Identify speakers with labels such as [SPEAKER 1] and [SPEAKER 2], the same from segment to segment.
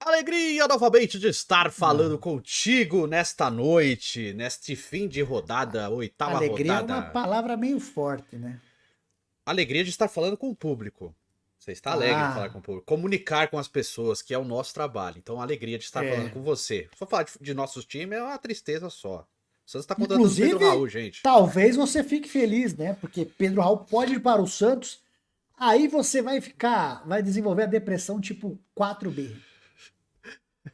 [SPEAKER 1] Alegria novamente de estar falando contigo nesta noite, neste fim de rodada, oitava
[SPEAKER 2] Alegria é uma
[SPEAKER 1] rodada.
[SPEAKER 2] palavra meio forte, né?
[SPEAKER 1] Alegria de estar falando com o público. Você está alegre de falar
[SPEAKER 2] Ah,
[SPEAKER 1] com o público. Comunicar com as pessoas, que é o nosso trabalho. Então, alegria de estar falando
[SPEAKER 2] é.
[SPEAKER 1] com você. Só falar de nossos times é uma tristeza só. O Santos está contratando o Pedro
[SPEAKER 2] Inclusive,
[SPEAKER 1] Raul, gente.
[SPEAKER 2] talvez você fique feliz, né? Porque Pedro Raul pode ir para o Santos, aí você vai desenvolver a depressão tipo 4B.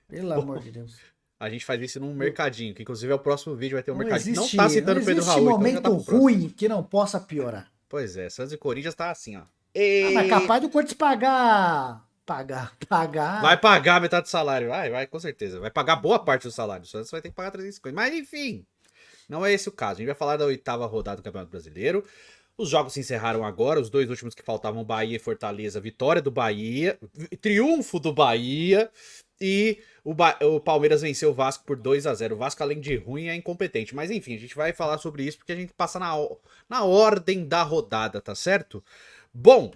[SPEAKER 2] Pelo amor
[SPEAKER 1] Bom,
[SPEAKER 2] de Deus.
[SPEAKER 1] a gente faz isso num mercadinho, que inclusive é o próximo vídeo, vai ter um
[SPEAKER 2] Não
[SPEAKER 1] mercadinho. Não tá
[SPEAKER 2] existe, não
[SPEAKER 1] citando o Pedro
[SPEAKER 2] existe
[SPEAKER 1] Raul, então já tá
[SPEAKER 2] momento
[SPEAKER 1] pro próximo.
[SPEAKER 2] ruim que não possa piorar.
[SPEAKER 1] Pois é, Santos e Corinthians tá assim, ó.
[SPEAKER 2] Ah, mas
[SPEAKER 1] E...
[SPEAKER 2] capaz do Corinthians
[SPEAKER 1] Vai
[SPEAKER 2] pagar.
[SPEAKER 1] pagar metade do salário. Vai, com certeza. Vai pagar boa parte do salário. O Santos vai ter que pagar 350. Mas enfim, não é esse o caso. A gente vai falar da oitava rodada do Campeonato Brasileiro. Os jogos se encerraram agora. Os dois últimos que faltavam, Bahia e Fortaleza. Vitória do Bahia. Triunfo do Bahia. E o Palmeiras venceu o Vasco por 2-0. O Vasco, além de ruim, é incompetente. Mas enfim, a gente vai falar sobre isso porque a gente passa na ordem da rodada, tá certo? Bom,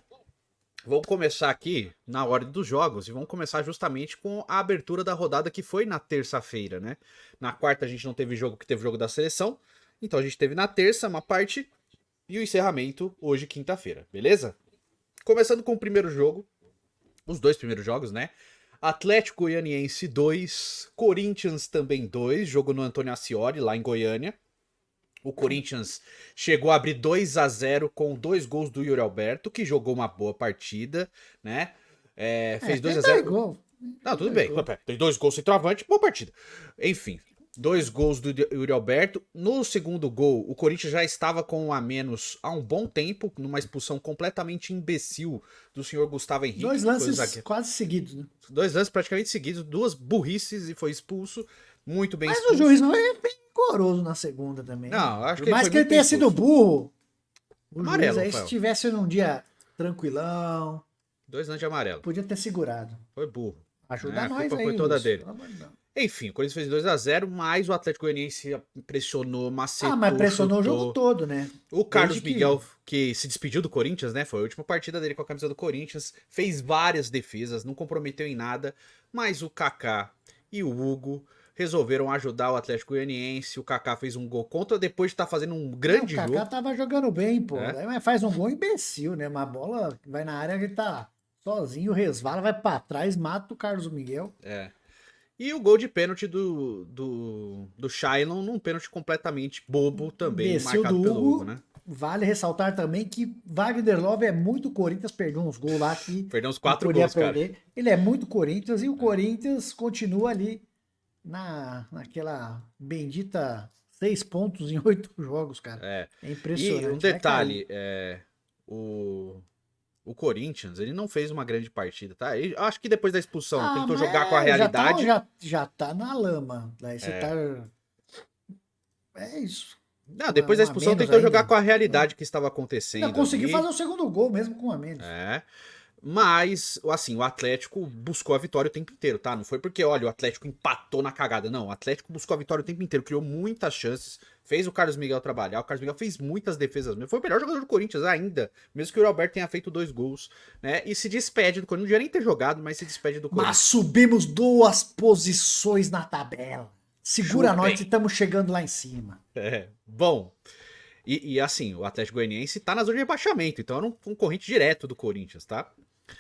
[SPEAKER 1] vamos começar aqui na ordem dos jogos e vamos começar justamente com a abertura da rodada que foi na terça-feira, né? Na quarta a gente não teve jogo, que teve jogo da seleção. Então a gente teve na terça uma parte e o encerramento hoje, quinta-feira, beleza? Começando com o primeiro jogo, os dois primeiros jogos, né? Atlético Goianiense 2, Corinthians também 2, jogo no Antônio Ascioli, lá em Goiânia. O Corinthians chegou a abrir 2-0 com dois gols do Yuri Alberto, que jogou uma boa partida, né? Fez
[SPEAKER 2] Tem dois
[SPEAKER 1] 2-0.
[SPEAKER 2] gols.
[SPEAKER 1] Não,
[SPEAKER 2] Tem
[SPEAKER 1] tudo
[SPEAKER 2] dois
[SPEAKER 1] bem.
[SPEAKER 2] gols.
[SPEAKER 1] Tem dois gols sem travante, boa partida. Enfim, dois gols do Yuri Alberto. No segundo gol, o Corinthians já estava com um a menos há um bom tempo, numa expulsão completamente imbecil do senhor Gustavo Henrique,
[SPEAKER 2] Dois
[SPEAKER 1] que foi o
[SPEAKER 2] lances
[SPEAKER 1] zagueiro.
[SPEAKER 2] quase seguidos, né?
[SPEAKER 1] Dois lances praticamente seguidos, duas burrices e foi expulso. Muito bem
[SPEAKER 2] Mas o
[SPEAKER 1] expulso.
[SPEAKER 2] juiz não é bem rigoroso na segunda também.
[SPEAKER 1] Não, acho
[SPEAKER 2] Por
[SPEAKER 1] que ele
[SPEAKER 2] mais
[SPEAKER 1] foi
[SPEAKER 2] que ele
[SPEAKER 1] muito bem
[SPEAKER 2] tenha sido
[SPEAKER 1] expulso.
[SPEAKER 2] burro, o juiz
[SPEAKER 1] Amarelo,
[SPEAKER 2] aí, se
[SPEAKER 1] Rafael.
[SPEAKER 2] tivesse num dia tranquilão,
[SPEAKER 1] Dois lances de amarelo.
[SPEAKER 2] podia ter segurado.
[SPEAKER 1] Foi burro.
[SPEAKER 2] Ajuda
[SPEAKER 1] A
[SPEAKER 2] nós
[SPEAKER 1] culpa
[SPEAKER 2] aí,
[SPEAKER 1] foi toda
[SPEAKER 2] Luiz.
[SPEAKER 1] dele.
[SPEAKER 2] Pelo amor de Deus.
[SPEAKER 1] Enfim, o Corinthians fez 2-0, mas o Atlético Goianiense pressionou,
[SPEAKER 2] Ah, mas
[SPEAKER 1] macetou,
[SPEAKER 2] pressionou o jogo
[SPEAKER 1] chutou.
[SPEAKER 2] todo, né?
[SPEAKER 1] O Carlos
[SPEAKER 2] Desde que.
[SPEAKER 1] Miguel, que se despediu do Corinthians, né? Foi a última partida dele com a camisa do Corinthians. Fez várias defesas, não comprometeu em nada. Mas o Kaká e o Hugo resolveram ajudar o Atlético Goianiense. O Kaká fez um gol contra depois de estar fazendo um
[SPEAKER 2] Não, o
[SPEAKER 1] grande
[SPEAKER 2] Kaká
[SPEAKER 1] jogo.
[SPEAKER 2] tava jogando bem, pô.
[SPEAKER 1] Né?
[SPEAKER 2] Daí, mas faz um gol imbecil, né? Uma bola que vai na área, ele tá sozinho, resvala, vai pra trás, mata o Carlos Miguel.
[SPEAKER 1] É. E o gol de pênalti do Shailon, num pênalti completamente bobo também,
[SPEAKER 2] Imbecil
[SPEAKER 1] marcado
[SPEAKER 2] do
[SPEAKER 1] pelo Hugo,
[SPEAKER 2] Hugo.
[SPEAKER 1] né?
[SPEAKER 2] Vale ressaltar também que Wagner Love é muito Corinthians, perdeu uns gols lá que
[SPEAKER 1] Perdeu uns
[SPEAKER 2] não
[SPEAKER 1] 4
[SPEAKER 2] podia
[SPEAKER 1] gols, cara.
[SPEAKER 2] perder. Ele é muito Corinthians e o Corinthians continua ali naquela bendita 6 pontos em 8 jogos, cara.
[SPEAKER 1] É.
[SPEAKER 2] É
[SPEAKER 1] E um
[SPEAKER 2] impressionante. Vai
[SPEAKER 1] detalhe,
[SPEAKER 2] cair.
[SPEAKER 1] o Corinthians, ele não fez uma grande partida, tá? Acho que depois da expulsão
[SPEAKER 2] Ah,
[SPEAKER 1] tentou jogar com a
[SPEAKER 2] mas
[SPEAKER 1] realidade.
[SPEAKER 2] já tá na lama. Daí você tá. É isso.
[SPEAKER 1] Não, depois da
[SPEAKER 2] Um a
[SPEAKER 1] expulsão
[SPEAKER 2] menos
[SPEAKER 1] tentou jogar
[SPEAKER 2] ainda.
[SPEAKER 1] com a realidade que estava
[SPEAKER 2] Ainda
[SPEAKER 1] acontecendo
[SPEAKER 2] conseguiu
[SPEAKER 1] ali.
[SPEAKER 2] fazer o segundo gol mesmo com um a menos.
[SPEAKER 1] É. Mas, assim, o Atlético buscou a vitória o tempo inteiro, tá? Não foi porque, olha, o Atlético empatou na cagada. Não, o Atlético buscou a vitória o tempo inteiro, criou muitas chances, fez o Carlos Miguel trabalhar. O Carlos Miguel fez muitas defesas mesmo. Foi o melhor jogador do Corinthians ainda, mesmo que o Roberto tenha feito 2 gols, né? E se despede do Corinthians. Não devia nem ter jogado, mas se despede do
[SPEAKER 2] Mas
[SPEAKER 1] Corinthians.
[SPEAKER 2] subimos 2 posições na tabela. Segura
[SPEAKER 1] Chupem.
[SPEAKER 2] nós que estamos chegando lá em cima.
[SPEAKER 1] Bom. E assim, o Atlético Goianiense tá na zona de rebaixamento, então era um concorrente direto do Corinthians, tá?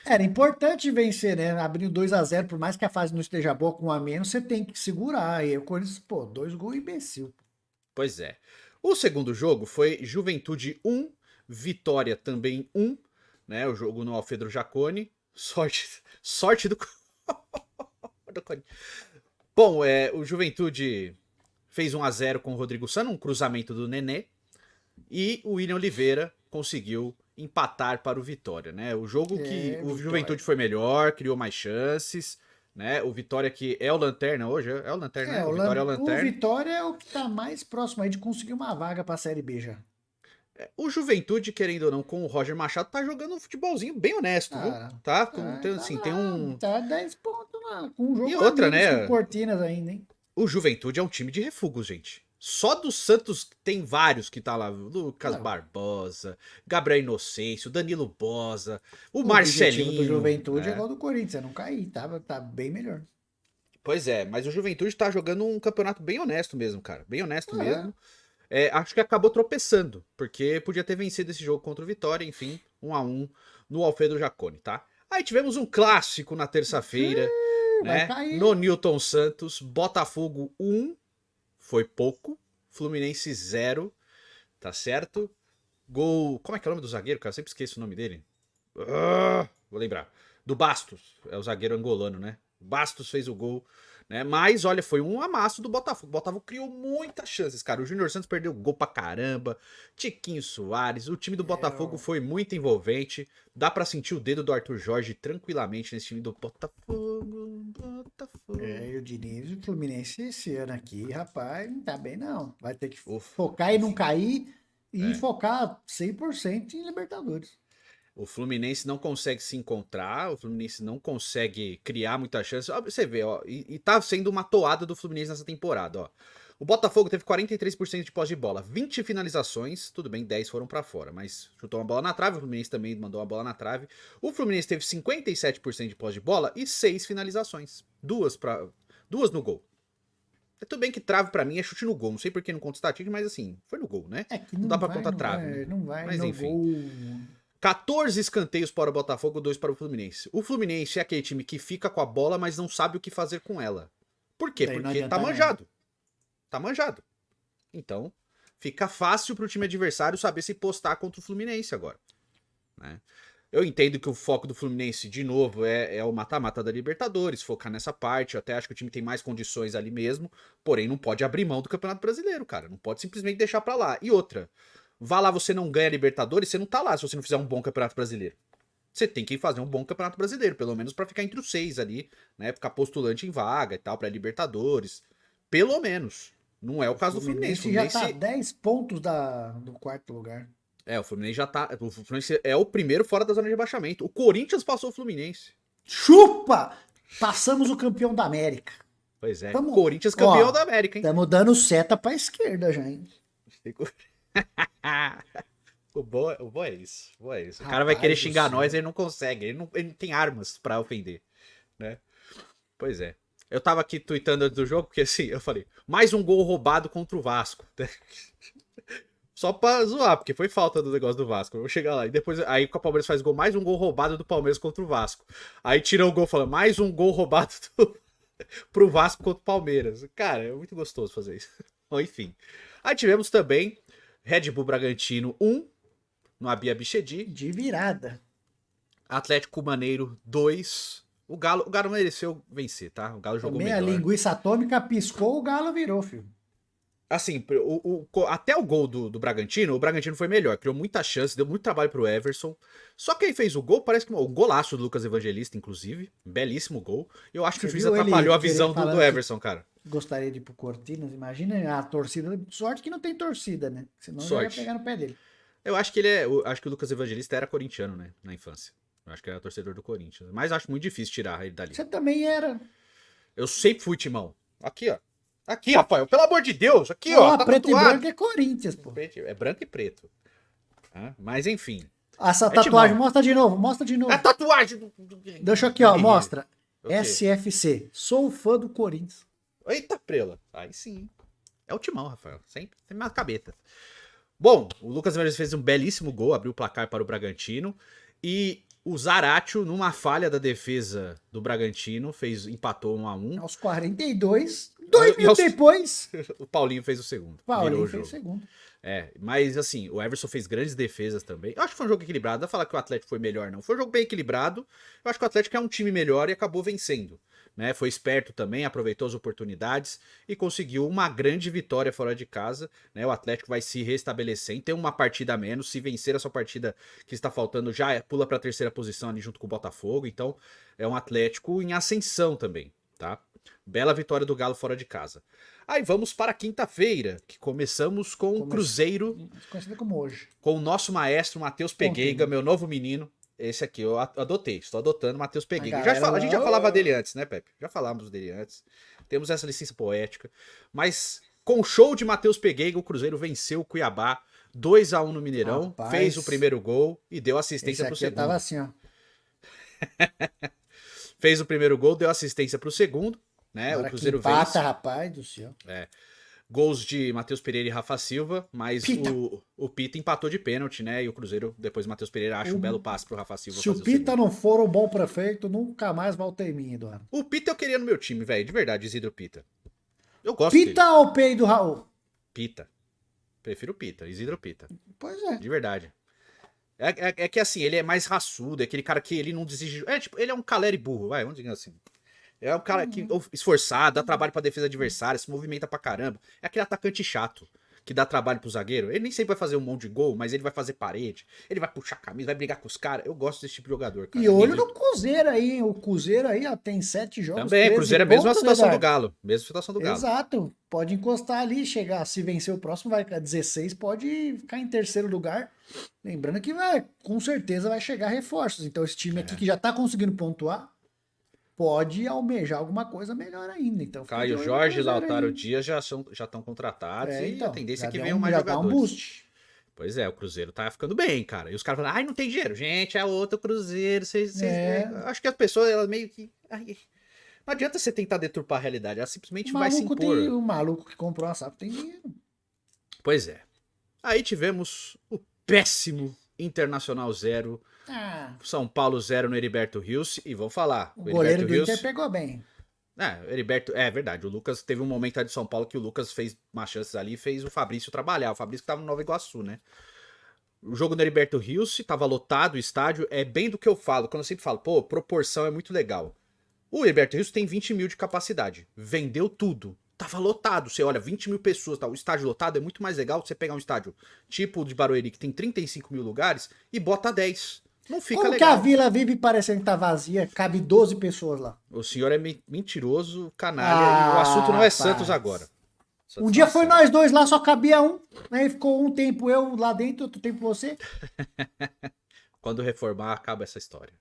[SPEAKER 2] Era importante vencer, né? Abriu 2-0, por mais que a fase não esteja boa com um a menos, você tem que segurar. E aí o Corinthians, pô, 2 gols imbecil.
[SPEAKER 1] Pois é. O segundo jogo foi Juventude 1, Vitória também 1, né? O jogo no Alfredo Jaconi. Sorte do Corinthians. Bom, o Juventude fez 1-0 com o Rodrigo Sano, um cruzamento do Nenê. E o William Oliveira conseguiu empatar para o Vitória, né? O jogo que o
[SPEAKER 2] Vitória.
[SPEAKER 1] Juventude foi melhor, criou mais chances, né? O Vitória que é o Lanterna hoje, é o Lanterna, né? O Vitória é o
[SPEAKER 2] O
[SPEAKER 1] Lanterna.
[SPEAKER 2] Vitória é o que tá mais próximo aí de conseguir uma vaga pra Série B já.
[SPEAKER 1] O Juventude, querendo ou não, com o Roger Machado, tá jogando um futebolzinho bem honesto, viu? Tá? Assim, tem um...
[SPEAKER 2] Tá 10 pontos lá, com um jogo
[SPEAKER 1] E outra,
[SPEAKER 2] a menos que
[SPEAKER 1] né?
[SPEAKER 2] o Cortinas ainda, hein?
[SPEAKER 1] O Juventude é um time de refugos, gente. Só do Santos tem vários que tá lá. Lucas
[SPEAKER 2] Não.
[SPEAKER 1] Barbosa, Gabriel Inocêncio, Danilo Bosa, o
[SPEAKER 2] O objetivo do
[SPEAKER 1] Marcelinho.
[SPEAKER 2] Juventude é
[SPEAKER 1] Né?
[SPEAKER 2] igual do Corinthians, é não cair, tá bem melhor.
[SPEAKER 1] Pois é, mas o Juventude tá jogando um campeonato bem honesto mesmo, cara. Bem honesto
[SPEAKER 2] É.
[SPEAKER 1] mesmo. Acho que acabou tropeçando, porque podia ter vencido esse jogo contra o Vitória, enfim, 1-1 no Alfredo Jaconi, tá? Aí tivemos um clássico na terça-feira,
[SPEAKER 2] Vai
[SPEAKER 1] né?
[SPEAKER 2] cair.
[SPEAKER 1] No Newton Santos, Botafogo 1, foi pouco, Fluminense 0, tá certo? Gol. Como é que é o nome do zagueiro, cara? Eu sempre esqueço o nome dele. Vou lembrar. Do Bastos, é o zagueiro angolano, né? Bastos fez o gol, né? Mas, olha, foi um amasso do Botafogo. O Botafogo criou muitas chances, cara. O Júnior Santos perdeu gol pra caramba. Tiquinho Soares. O time do Botafogo foi muito envolvente. Dá pra sentir o dedo do Arthur Jorge tranquilamente nesse time do Botafogo. Botafogo.
[SPEAKER 2] E o Diniz, o Fluminense esse ano aqui, rapaz, não tá bem não. Vai ter que
[SPEAKER 1] Ufa,
[SPEAKER 2] focar e não
[SPEAKER 1] enfim.
[SPEAKER 2] cair e focar 100% em Libertadores.
[SPEAKER 1] O Fluminense não consegue se encontrar, o Fluminense não consegue criar muita chance. Ó, você vê, ó, e tá sendo uma toada do Fluminense nessa temporada, ó. O Botafogo teve 43% de posse de bola, 20 finalizações, tudo bem, 10 foram pra fora, mas chutou uma bola na trave, o Fluminense também mandou uma bola na trave. O Fluminense teve 57% de posse de bola e 6 finalizações, duas no gol. Tudo bem que trave pra mim é chute no gol, não sei por que não conta estatística, mas assim, foi no gol, né?
[SPEAKER 2] É que
[SPEAKER 1] Não
[SPEAKER 2] não
[SPEAKER 1] dá pra
[SPEAKER 2] vai,
[SPEAKER 1] contar trave, né?
[SPEAKER 2] não vai
[SPEAKER 1] Mas
[SPEAKER 2] no
[SPEAKER 1] enfim.
[SPEAKER 2] gol.
[SPEAKER 1] 14 escanteios para o Botafogo, 2 para o Fluminense. O Fluminense é aquele time que fica com a bola, mas não sabe o que fazer com ela. Por quê?
[SPEAKER 2] Daí não
[SPEAKER 1] Porque
[SPEAKER 2] adianta
[SPEAKER 1] tá
[SPEAKER 2] nada.
[SPEAKER 1] manjado. Tá manjado. Então, fica fácil pro time adversário saber se postar contra o Fluminense agora, né? Eu entendo que o foco do Fluminense, de novo, é o mata-mata da Libertadores, focar nessa parte. Eu até acho que o time tem mais condições ali mesmo, porém não pode abrir mão do Campeonato Brasileiro, cara. Não pode simplesmente deixar pra lá. E outra, vá lá, você não ganha a Libertadores, você não tá lá se você não fizer um bom Campeonato Brasileiro. Você tem que fazer um bom Campeonato Brasileiro, pelo menos pra ficar entre os 6 ali, né? Ficar postulante em vaga e tal, pra Libertadores. Pelo menos. Não é o caso do Fluminense.
[SPEAKER 2] Fluminense já tá 10 pontos do quarto lugar.
[SPEAKER 1] O Fluminense já tá. O Fluminense é o primeiro fora da zona de rebaixamento. O Corinthians passou o Fluminense.
[SPEAKER 2] Chupa! Passamos o campeão da América.
[SPEAKER 1] Pois é.
[SPEAKER 2] Tamo,
[SPEAKER 1] Corinthians campeão da América, hein?
[SPEAKER 2] Estamos dando seta pra esquerda já, hein?
[SPEAKER 1] O bom é isso. O bom é isso. O cara
[SPEAKER 2] Rapaz
[SPEAKER 1] vai querer
[SPEAKER 2] do
[SPEAKER 1] xingar
[SPEAKER 2] céu.
[SPEAKER 1] nós e ele não consegue. Ele não tem armas pra ofender, né? Pois é. Eu tava aqui tweetando antes do jogo, porque assim, eu falei, mais um gol roubado contra o Vasco. Só pra zoar, porque foi falta do negócio do Vasco. Eu vou chegar lá. E depois, aí o Palmeiras faz gol, mais um gol roubado do Palmeiras contra o Vasco. Aí tira o gol falando, mais um gol roubado pro Vasco contra o Palmeiras. Cara, é muito gostoso fazer isso. Bom, enfim. Aí tivemos também Red Bull Bragantino 1, no Abia Bichedi.
[SPEAKER 2] De virada.
[SPEAKER 1] Atlético Maneiro 2. O Galo mereceu vencer, tá? O Galo jogou
[SPEAKER 2] Também a
[SPEAKER 1] melhor.
[SPEAKER 2] linguiça atômica piscou, o Galo virou, filho.
[SPEAKER 1] Assim, até o gol do Bragantino, o Bragantino foi melhor. Criou muita chance, deu muito trabalho pro Everson. Só que aí fez o gol, parece que um golaço do Lucas Evangelista, inclusive. Belíssimo gol. Eu acho que
[SPEAKER 2] Você
[SPEAKER 1] o juiz
[SPEAKER 2] viu ele
[SPEAKER 1] atrapalhou a
[SPEAKER 2] querer
[SPEAKER 1] visão do
[SPEAKER 2] falando que
[SPEAKER 1] Everson, cara.
[SPEAKER 2] Gostaria de ir pro Cortinas, imagina a torcida. Sorte que não tem torcida, né? Senão já ia
[SPEAKER 1] Sorte.
[SPEAKER 2] pegar no pé dele.
[SPEAKER 1] Eu acho que acho que o Lucas Evangelista era corintiano, né? Na infância. Eu acho que era torcedor do Corinthians. Mas acho muito difícil tirar ele dali.
[SPEAKER 2] Você também era.
[SPEAKER 1] Eu sempre fui timão. Aqui, ó. Aqui, Rafael, pelo amor de Deus. Aqui,
[SPEAKER 2] Ó,
[SPEAKER 1] ó. Tá
[SPEAKER 2] preto
[SPEAKER 1] tatuado.
[SPEAKER 2] e branco é Corinthians, pô.
[SPEAKER 1] É branco e preto. Mas enfim.
[SPEAKER 2] Essa
[SPEAKER 1] É
[SPEAKER 2] tatuagem,
[SPEAKER 1] timão.
[SPEAKER 2] mostra de novo, mostra de novo.
[SPEAKER 1] É tatuagem.
[SPEAKER 2] Deixa aqui, ó, mostra.
[SPEAKER 1] O quê?
[SPEAKER 2] SFC. Sou fã do Corinthians.
[SPEAKER 1] Eita, prela. Aí sim. É o timão, Rafael. Sempre na cabeça. Bom, o Lucas Evangelista fez um belíssimo gol, abriu o placar para o Bragantino. E o Zaratio, numa falha da defesa do Bragantino, empatou 1-1.
[SPEAKER 2] Aos 42, 2
[SPEAKER 1] E
[SPEAKER 2] minutos
[SPEAKER 1] aos-
[SPEAKER 2] depois,
[SPEAKER 1] O Paulinho fez o segundo. Virou
[SPEAKER 2] Paulinho
[SPEAKER 1] o
[SPEAKER 2] fez o
[SPEAKER 1] jogo.
[SPEAKER 2] segundo.
[SPEAKER 1] Mas assim, o Everson fez grandes defesas também. Eu acho que foi um jogo equilibrado. Não dá pra falar que o Atlético foi melhor, não. Foi um jogo bem equilibrado. Eu acho que o Atlético é um time melhor e acabou vencendo. Né? Foi esperto também, aproveitou as oportunidades e conseguiu uma grande vitória fora de casa. Né? O Atlético vai se restabelecer, tem uma partida a menos. Se vencer essa partida que está faltando, já pula para a terceira posição ali junto com o Botafogo. Então é um Atlético em ascensão também, tá? Bela vitória do Galo fora de casa. Aí vamos para quinta-feira, que começamos com o Cruzeiro,
[SPEAKER 2] Conhecida como hoje.
[SPEAKER 1] com o nosso maestro Matheus Pegueiga,
[SPEAKER 2] Ontem.
[SPEAKER 1] meu novo menino. Esse aqui eu adotei, estou adotando o Matheus Pegueiga.
[SPEAKER 2] galera
[SPEAKER 1] A gente já
[SPEAKER 2] lá,
[SPEAKER 1] falava dele antes, né, Pepe? Já falávamos dele antes. Temos essa licença poética. Mas com o show de Matheus Pegueiga, o Cruzeiro venceu o Cuiabá 2-1 no Mineirão,
[SPEAKER 2] Rapaz,
[SPEAKER 1] fez o primeiro gol e deu
[SPEAKER 2] Esse
[SPEAKER 1] assistência pro
[SPEAKER 2] aqui eu
[SPEAKER 1] segundo.
[SPEAKER 2] tava assim, ó.
[SPEAKER 1] Fez o primeiro gol, deu assistência pro segundo. né?
[SPEAKER 2] Na
[SPEAKER 1] O
[SPEAKER 2] hora que
[SPEAKER 1] Cruzeiro
[SPEAKER 2] empata,
[SPEAKER 1] vence.
[SPEAKER 2] rapaz do céu.
[SPEAKER 1] Gols de Matheus Pereira e Rafa Silva, mas
[SPEAKER 2] Pita.
[SPEAKER 1] o Pita empatou de pênalti, né? E o Cruzeiro, depois o Matheus Pereira acha um belo passe pro Rafa Silva
[SPEAKER 2] Se o
[SPEAKER 1] fazer o
[SPEAKER 2] Pita
[SPEAKER 1] segundo.
[SPEAKER 2] não for um bom prefeito, nunca mais volta em mim, Eduardo.
[SPEAKER 1] O Pita eu queria no meu time, velho, de verdade, Isidro Pita. Eu gosto dele.
[SPEAKER 2] Pita ou peido, Raul?
[SPEAKER 1] Pita. Prefiro o Pita, Isidro Pita.
[SPEAKER 2] Pois é.
[SPEAKER 1] De verdade. É que assim, ele é mais raçudo, é aquele cara que ele não desiste. É tipo, ele é um Caleri burro, vai, vamos dizer assim. É um cara que esforçado, dá trabalho pra defesa adversária, se movimenta pra caramba. É aquele atacante chato, que dá trabalho pro zagueiro. Ele nem sempre vai fazer um monte de gol, mas ele vai fazer parede, ele vai puxar a camisa, vai brigar com os caras. Eu gosto desse tipo de jogador, cara.
[SPEAKER 2] E olho no Cruzeiro aí, hein? O Cruzeiro aí, ó, tem 7 jogos.
[SPEAKER 1] Também,
[SPEAKER 2] 13
[SPEAKER 1] Cruzeiro é a mesma
[SPEAKER 2] pontos,
[SPEAKER 1] situação do
[SPEAKER 2] Eduardo.
[SPEAKER 1] Galo. Mesma situação do Galo.
[SPEAKER 2] Exato. Pode encostar ali, chegar, se vencer o próximo, vai ficar 16, pode ficar em terceiro lugar. Lembrando que vai, com certeza vai chegar reforços. Então esse time aqui que já tá conseguindo pontuar, pode almejar alguma coisa melhor ainda. Então, fica de
[SPEAKER 1] Caio
[SPEAKER 2] olho no
[SPEAKER 1] Jorge e
[SPEAKER 2] Cruzeiro
[SPEAKER 1] Lautaro
[SPEAKER 2] aí.
[SPEAKER 1] Dias já estão contratados e a
[SPEAKER 2] Então,
[SPEAKER 1] tendência
[SPEAKER 2] já
[SPEAKER 1] é que
[SPEAKER 2] deu
[SPEAKER 1] venham mais
[SPEAKER 2] já dá um
[SPEAKER 1] jogadores.
[SPEAKER 2] boost.
[SPEAKER 1] Pois é, o Cruzeiro tá ficando bem, cara. E os caras falam, ai, não tem dinheiro. Gente, é outro Cruzeiro. Acho que as pessoas, elas meio que. Ai, não adianta você tentar deturpar a realidade, ela simplesmente vai se impor.
[SPEAKER 2] O maluco que comprou a SAF tem dinheiro.
[SPEAKER 1] Pois é. Aí tivemos o péssimo Internacional 0,
[SPEAKER 2] Ah,
[SPEAKER 1] São Paulo 0 no Heriberto Rios. E vão falar.
[SPEAKER 2] o
[SPEAKER 1] O
[SPEAKER 2] goleiro
[SPEAKER 1] Heriberto
[SPEAKER 2] do
[SPEAKER 1] Rios.
[SPEAKER 2] Inter pegou bem.
[SPEAKER 1] O Heriberto. É verdade. O Lucas teve um momento ali de São Paulo que o Lucas fez umas chances ali e fez o Fabrício trabalhar. O Fabrício que tava no Nova Iguaçu, né? O jogo do Heriberto Rios tava lotado o estádio. É bem do que eu falo. Quando eu sempre falo, pô, proporção é muito legal. O Heriberto Rios tem 20 mil de capacidade. Vendeu tudo. Tava lotado. Você olha, 20 mil pessoas, tá? O estádio lotado é muito mais legal você pegar um estádio tipo o de Barueri, que tem 35 mil lugares, e bota 10. Não fica
[SPEAKER 2] Como que
[SPEAKER 1] legal.
[SPEAKER 2] a vila vive parecendo que tá vazia? Cabe 12 pessoas lá.
[SPEAKER 1] O senhor é mentiroso, canalha, e o assunto não é Santos agora. Santos
[SPEAKER 2] Um dia
[SPEAKER 1] não é
[SPEAKER 2] foi
[SPEAKER 1] Santos.
[SPEAKER 2] nós dois lá, só cabia um. Aí ficou um tempo eu lá dentro, outro tempo você.
[SPEAKER 1] Quando reformar, acaba essa história.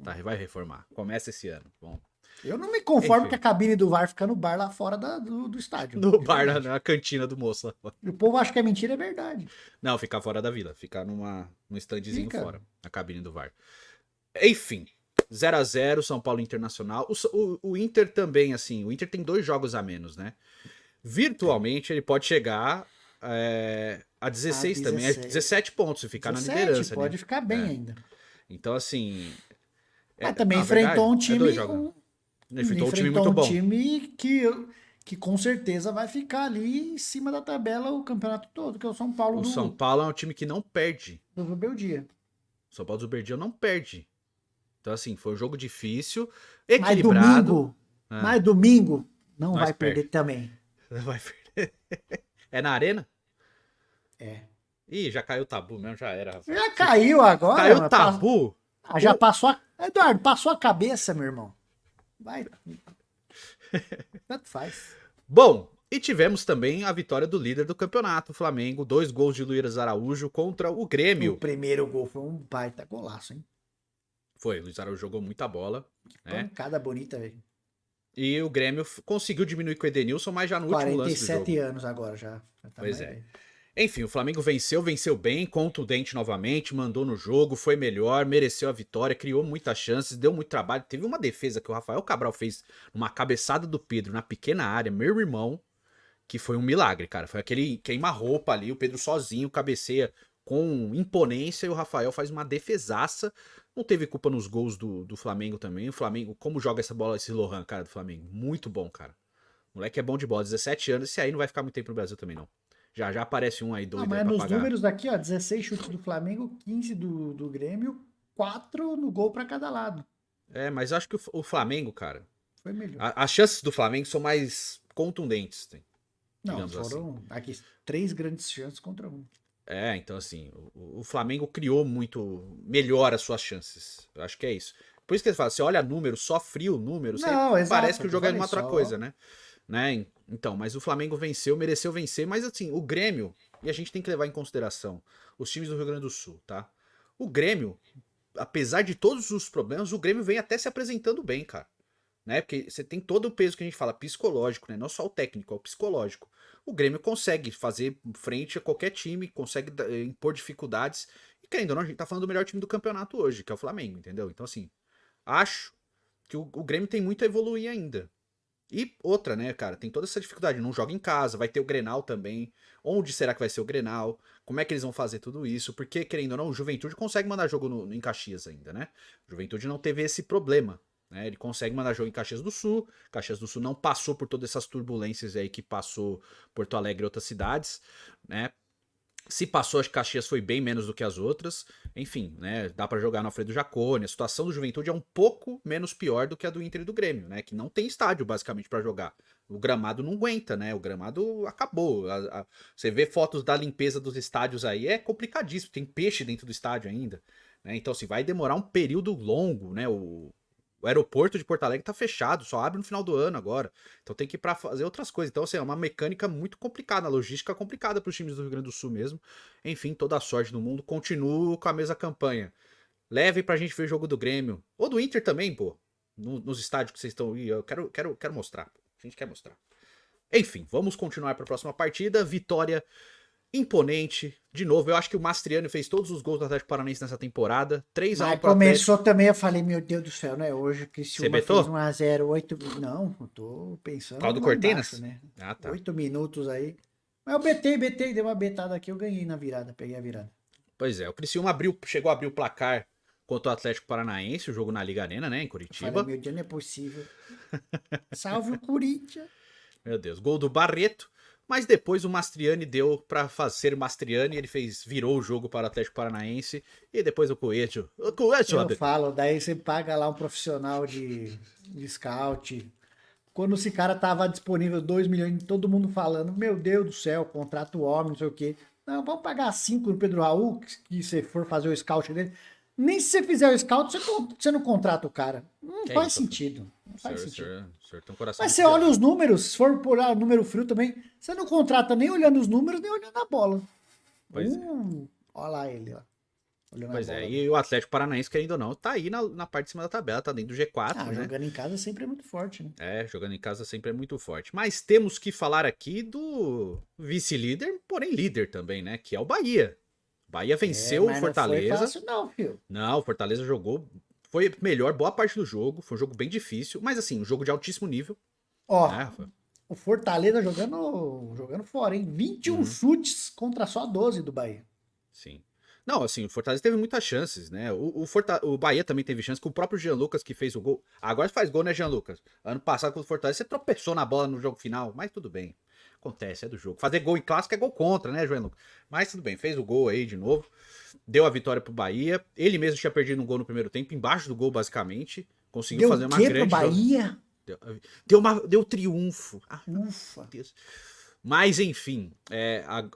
[SPEAKER 1] Tá, vai reformar. Começa esse ano. Bom.
[SPEAKER 2] Eu não me conformo
[SPEAKER 1] Enfim.
[SPEAKER 2] que a cabine do VAR fica no bar lá fora do estádio.
[SPEAKER 1] No bar, na cantina do moço lá fora.
[SPEAKER 2] E o povo acha que é mentira, é verdade.
[SPEAKER 1] Não, ficar fora da vila. Ficar num standzinho
[SPEAKER 2] Fica.
[SPEAKER 1] fora. Na cabine do VAR. Enfim. 0-0, São Paulo Internacional. O Inter também, assim. O Inter tem 2 jogos a menos, né? Virtualmente, ele pode chegar a 16 também. É 17 pontos se ficar
[SPEAKER 2] 17,
[SPEAKER 1] na liderança.
[SPEAKER 2] pode
[SPEAKER 1] ali.
[SPEAKER 2] ficar bem ainda.
[SPEAKER 1] Então, assim.
[SPEAKER 2] Mas também
[SPEAKER 1] na
[SPEAKER 2] enfrentou
[SPEAKER 1] verdade,
[SPEAKER 2] um time.
[SPEAKER 1] 2 jogos. Enfrentou um time muito bom.
[SPEAKER 2] Que com certeza vai ficar ali em cima da tabela o campeonato todo, que é o São Paulo
[SPEAKER 1] O São Paulo é um time que não perde.
[SPEAKER 2] do Rebeldia.
[SPEAKER 1] O São Paulo do Zuberdia não perde. Então, assim, foi um jogo difícil,
[SPEAKER 2] Mas
[SPEAKER 1] equilibrado.
[SPEAKER 2] domingo não
[SPEAKER 1] Nós
[SPEAKER 2] vai perder também.
[SPEAKER 1] Vai perder. É na arena?
[SPEAKER 2] É.
[SPEAKER 1] Ih, já caiu o tabu mesmo, já era, Rafael.
[SPEAKER 2] Já caiu agora.
[SPEAKER 1] Caiu o
[SPEAKER 2] mas
[SPEAKER 1] tabu?
[SPEAKER 2] já passou a... Eduardo, passou a cabeça, meu irmão. Vai. Tanto faz.
[SPEAKER 1] Bom, e tivemos também a vitória do líder do campeonato, o Flamengo. 2 gols de Luiz Araújo contra o Grêmio.
[SPEAKER 2] O primeiro gol foi um baita golaço, hein?
[SPEAKER 1] Foi, o Luiz Araújo jogou muita bola. Né?
[SPEAKER 2] Pancada bonita, velho.
[SPEAKER 1] E o Grêmio conseguiu diminuir com o Edenilson, mas já no último lance do jogo.
[SPEAKER 2] 47 anos agora já. Já tá
[SPEAKER 1] Pois
[SPEAKER 2] mais
[SPEAKER 1] é.
[SPEAKER 2] velho.
[SPEAKER 1] Enfim, o Flamengo venceu bem, contundente novamente, mandou no jogo, foi melhor, mereceu a vitória, criou muitas chances, deu muito trabalho. Teve uma defesa que o Rafael Cabral fez, uma cabeçada do Pedro na pequena área, meu irmão, que foi um milagre, cara. Foi aquele queima-roupa ali, o Pedro sozinho cabeceia com imponência e o Rafael faz uma defesaça. Não teve culpa nos gols do Flamengo também. O Flamengo, como joga essa bola, esse Lohan, cara, do Flamengo? Muito bom, cara. O moleque é bom de bola, 17 anos, esse aí não vai ficar muito tempo no Brasil também, não. Já aparece um aí doido
[SPEAKER 2] Mas
[SPEAKER 1] aí pra
[SPEAKER 2] nos
[SPEAKER 1] pagar.
[SPEAKER 2] números aqui, ó, 16 chutes do Flamengo, 15 do Grêmio, 4 no gol pra cada lado.
[SPEAKER 1] Mas acho que o Flamengo, cara,
[SPEAKER 2] Foi melhor.
[SPEAKER 1] as chances do Flamengo são mais contundentes.
[SPEAKER 2] Não,
[SPEAKER 1] digamos
[SPEAKER 2] foram aqui 3 grandes chances contra 1.
[SPEAKER 1] Então assim, o Flamengo criou muito melhor as suas chances. Eu acho que é isso. Por isso que eles falam, você olha número, só frio número,
[SPEAKER 2] Não, exato,
[SPEAKER 1] parece que o jogo é
[SPEAKER 2] eu
[SPEAKER 1] uma
[SPEAKER 2] falei
[SPEAKER 1] outra
[SPEAKER 2] só.
[SPEAKER 1] coisa, né? Então, mas o Flamengo venceu, mereceu vencer, mas assim, o Grêmio, e a gente tem que levar em consideração os times do Rio Grande do Sul, tá? O Grêmio, apesar de todos os problemas, o Grêmio vem até se apresentando bem, cara. Né? Porque você tem todo o peso que a gente fala psicológico, né? Não só o técnico, é o psicológico. O Grêmio consegue fazer frente a qualquer time, consegue impor dificuldades. E querendo ou não, a gente tá falando do melhor time do campeonato hoje, que é o Flamengo, entendeu? Então, assim, acho que o Grêmio tem muito a evoluir ainda. E outra, né, cara, tem toda essa dificuldade, não joga em casa, vai ter o Grenal também. Onde será que vai ser o Grenal? Como é que eles vão fazer tudo isso? Porque, querendo ou não, o Juventude consegue mandar jogo em Caxias ainda, né? O Juventude não teve esse problema, né? Ele consegue mandar jogo em Caxias do Sul. Caxias do Sul não passou por todas essas turbulências aí que passou Porto Alegre e outras cidades, né? Se passou, acho que Caxias foi bem menos do que as outras. Enfim, né? Dá pra jogar no Alfredo Jaconi. A situação do Juventude é um pouco menos pior do que a do Inter e do Grêmio, né? Que não tem estádio, basicamente, pra jogar. O gramado não aguenta, né? O gramado acabou. Você vê fotos da limpeza dos estádios aí, é complicadíssimo. Tem peixe dentro do estádio ainda, né? Então, assim, vai demorar um período longo, né? O aeroporto de Porto Alegre tá fechado, só abre no final do ano agora. Então tem que ir pra fazer outras coisas. Então, assim, é uma mecânica muito complicada, a logística complicada pros times do Rio Grande do Sul mesmo. Enfim, toda a sorte do mundo. Continuo com a mesma campanha. Leve pra gente ver o jogo do Grêmio. Ou do Inter também, pô. Nos estádios que vocês estão aí. Eu quero mostrar. A gente quer mostrar. Enfim, vamos continuar para a próxima partida. Vitória imponente. De novo, eu acho que o Mastriani fez todos os gols do Atlético Paranaense nessa temporada. 3-1
[SPEAKER 2] Mas
[SPEAKER 1] pro Atlético.
[SPEAKER 2] começou também, eu falei, meu Deus do céu, né? Hoje o
[SPEAKER 1] Você
[SPEAKER 2] Criciúma
[SPEAKER 1] betou?
[SPEAKER 2] fez 1-0, 8. Não, eu tô pensando
[SPEAKER 1] Qual do
[SPEAKER 2] lá
[SPEAKER 1] Cortinas?
[SPEAKER 2] embaixo, né?
[SPEAKER 1] Ah, tá.
[SPEAKER 2] 8 minutos aí. Mas eu betei, dei uma betada aqui, eu ganhei na virada, peguei a virada.
[SPEAKER 1] Pois é, o Criciúma chegou a abrir o placar contra o Atlético Paranaense, o jogo na Liga Arena, né, em
[SPEAKER 2] Eu falei,
[SPEAKER 1] Curitiba.
[SPEAKER 2] meu Deus, não é possível. Salve o Corinthians.
[SPEAKER 1] Meu Deus, gol do Barreto. Mas depois o Mastriani deu pra fazer Mastriani, ele virou o jogo para o Atlético Paranaense. E depois o Coelho. O Coelho,
[SPEAKER 2] Eu falo, daí você paga lá um profissional de scout. Quando esse cara tava disponível 2 milhões, todo mundo falando, meu Deus do céu, contrato homem, não sei o quê. Não, vamos pagar 5 no Pedro Raul, que você for fazer o scout dele. Nem se você fizer o scout, você não contrata o cara. Não
[SPEAKER 1] Que é
[SPEAKER 2] faz
[SPEAKER 1] isso,
[SPEAKER 2] sentido. Não faz sentido.
[SPEAKER 1] o senhor tem um coração
[SPEAKER 2] Mas
[SPEAKER 1] muito
[SPEAKER 2] você olha
[SPEAKER 1] gelado.
[SPEAKER 2] os números, se for por olhar número frio também, você não contrata nem olhando os números, nem olhando a bola.
[SPEAKER 1] Pois é.
[SPEAKER 2] Olha lá ele, ó. Olhando
[SPEAKER 1] Pois
[SPEAKER 2] a
[SPEAKER 1] é,
[SPEAKER 2] bola.
[SPEAKER 1] e o Atlético Paranaense, querendo ou não, tá aí na parte de cima da tabela, tá dentro do G4,
[SPEAKER 2] Ah,
[SPEAKER 1] né?
[SPEAKER 2] jogando em casa sempre é muito forte, né?
[SPEAKER 1] É, jogando em casa sempre é muito forte. Mas temos que falar aqui do vice-líder, porém líder também, né? Que é o Bahia. Bahia
[SPEAKER 2] É,
[SPEAKER 1] venceu o
[SPEAKER 2] mas não foi
[SPEAKER 1] Fortaleza.
[SPEAKER 2] fácil não, filho.
[SPEAKER 1] Não, o Fortaleza jogou. Foi melhor boa parte do jogo. Foi um jogo bem difícil, mas assim, um jogo de altíssimo nível,
[SPEAKER 2] Ó,
[SPEAKER 1] né, Rafa?
[SPEAKER 2] o Fortaleza jogando fora, hein? 21
[SPEAKER 1] Uhum,
[SPEAKER 2] chutes contra só 12 do Bahia.
[SPEAKER 1] sim. Não, assim, o Fortaleza teve muitas chances, né? O Bahia também teve chance com o próprio Jean Lucas que fez o gol. Agora faz gol, né, Jean Lucas? Ano passado contra o Fortaleza você tropeçou na bola no jogo final, mas tudo bem. Acontece, é do jogo. Fazer gol em clássico é gol contra, né, Jean Lucas? Mas tudo bem, fez o gol aí de novo. Deu a vitória pro Bahia. Ele mesmo tinha perdido um gol no primeiro tempo, embaixo do gol, basicamente. Conseguiu
[SPEAKER 2] Deu
[SPEAKER 1] fazer
[SPEAKER 2] o
[SPEAKER 1] uma
[SPEAKER 2] quê pro
[SPEAKER 1] grande jogada.
[SPEAKER 2] Bahia?
[SPEAKER 1] Deu triunfo. Ah,
[SPEAKER 2] Ufa.
[SPEAKER 1] Deus. Mas, enfim,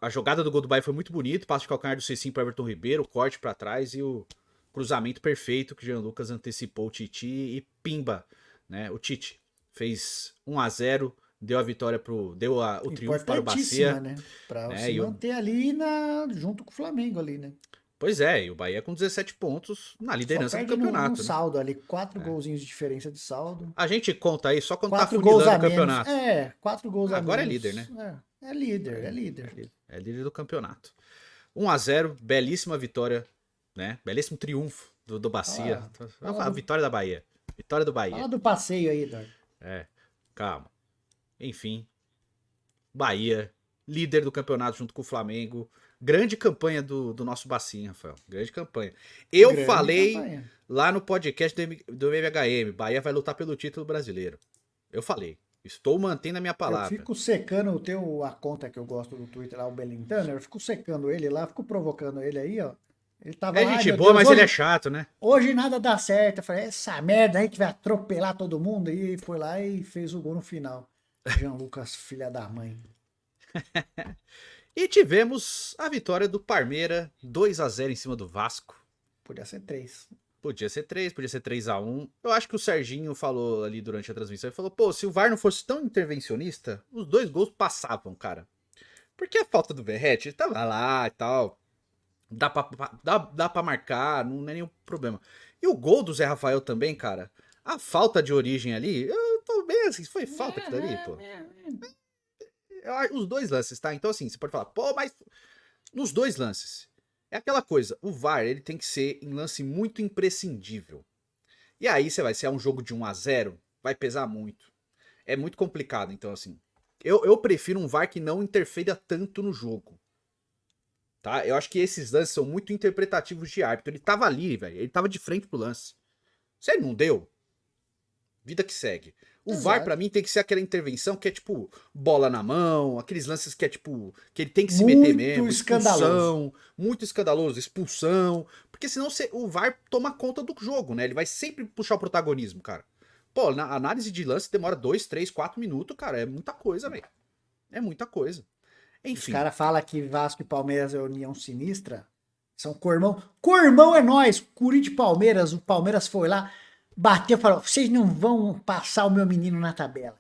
[SPEAKER 1] a jogada do gol do Bahia foi muito bonito. Passo de calcanhar do Cecinho para Everton Ribeiro, corte para trás e o cruzamento perfeito que o Jean Lucas antecipou o Titi e pimba, né? O Tite fez 1-0, deu a vitória o triunfo para o
[SPEAKER 2] Importantíssima,
[SPEAKER 1] Bacia,
[SPEAKER 2] né? Pra
[SPEAKER 1] né?
[SPEAKER 2] se manter ali junto com o Flamengo ali, né?
[SPEAKER 1] Pois é, e o Bahia com 17 pontos na
[SPEAKER 2] Só
[SPEAKER 1] liderança do
[SPEAKER 2] perde no
[SPEAKER 1] campeonato, né?
[SPEAKER 2] saldo ali. 4 golzinhos de diferença de saldo.
[SPEAKER 1] A gente conta aí só quando tá
[SPEAKER 2] 4 gols
[SPEAKER 1] funilando
[SPEAKER 2] a
[SPEAKER 1] o
[SPEAKER 2] menos.
[SPEAKER 1] campeonato.
[SPEAKER 2] 4 gols a
[SPEAKER 1] Agora é
[SPEAKER 2] menos.
[SPEAKER 1] líder, né?
[SPEAKER 2] É líder, é líder.
[SPEAKER 1] É líder do campeonato. 1-0, belíssima vitória, né? Belíssimo triunfo do Bacia. A vitória da Bahia. Vitória do Bahia.
[SPEAKER 2] Fala do passeio aí, Eduardo.
[SPEAKER 1] Calma. Enfim, Bahia, líder do campeonato junto com o Flamengo. Grande campanha do nosso Bacinho, Rafael. Grande campanha. Eu
[SPEAKER 2] Grande
[SPEAKER 1] falei
[SPEAKER 2] campanha.
[SPEAKER 1] lá no podcast do MHM, Bahia vai lutar pelo título brasileiro. Eu falei. Estou mantendo a minha
[SPEAKER 2] Eu
[SPEAKER 1] palavra.
[SPEAKER 2] fico secando a conta que eu gosto do Twitter lá, o Belintano, eu fico secando ele lá, fico provocando ele aí, ó. Ele tava lá,
[SPEAKER 1] Gente
[SPEAKER 2] meu
[SPEAKER 1] boa,
[SPEAKER 2] Deus,
[SPEAKER 1] mas ele é chato, né?
[SPEAKER 2] hoje nada dá certo. Eu falei, essa merda aí que vai atropelar todo mundo. E foi lá e fez o gol no final. Jean Lucas, filha da mãe.
[SPEAKER 1] E tivemos a vitória do Parmeira, 2-0 em cima do Vasco.
[SPEAKER 2] Podia ser 3.
[SPEAKER 1] Podia ser 3, podia ser 3-1. Eu acho que o Serginho falou ali durante a transmissão, ele falou, pô, se o VAR não fosse tão intervencionista, os 2 gols passavam, cara. Porque a falta do Verratti, tava lá e tal, dá pra marcar, não é nenhum problema. E o gol do Zé Rafael também, cara, a falta de origem ali, eu tô bem assim, foi falta aquilo ali, pô. Os 2 lances, tá? Então assim, você pode falar, pô, mas nos 2 lances, é aquela coisa, o VAR ele tem que ser em lance muito imprescindível. E aí você vai, se é um jogo de 1-0, vai pesar muito. É muito complicado, então assim. Eu prefiro um VAR que não interfira tanto no jogo. Tá? Eu acho que esses lances são muito interpretativos de árbitro. Ele tava ali, velho. Ele tava de frente pro lance. Se ele não deu, vida que segue. O VAR, pra
[SPEAKER 2] Exato.
[SPEAKER 1] mim, tem que ser aquela intervenção que é tipo bola na mão, aqueles lances que é tipo. Que ele tem que se meter
[SPEAKER 2] Muito
[SPEAKER 1] mesmo,
[SPEAKER 2] escandaloso.
[SPEAKER 1] expulsão, muito escandaloso, expulsão. Porque senão o VAR toma conta do jogo, né? Ele vai sempre puxar o protagonismo, cara. Pô, na análise de lance demora 2, 3, 4 minutos, cara. É muita coisa, velho. É muita coisa.
[SPEAKER 2] Os
[SPEAKER 1] Enfim.
[SPEAKER 2] caras falam que Vasco e Palmeiras é união sinistra. São cormão. Cormão é nós. Corinthians e Palmeiras. O Palmeiras foi lá, bateu e falou: vocês não vão passar o meu menino na tabela.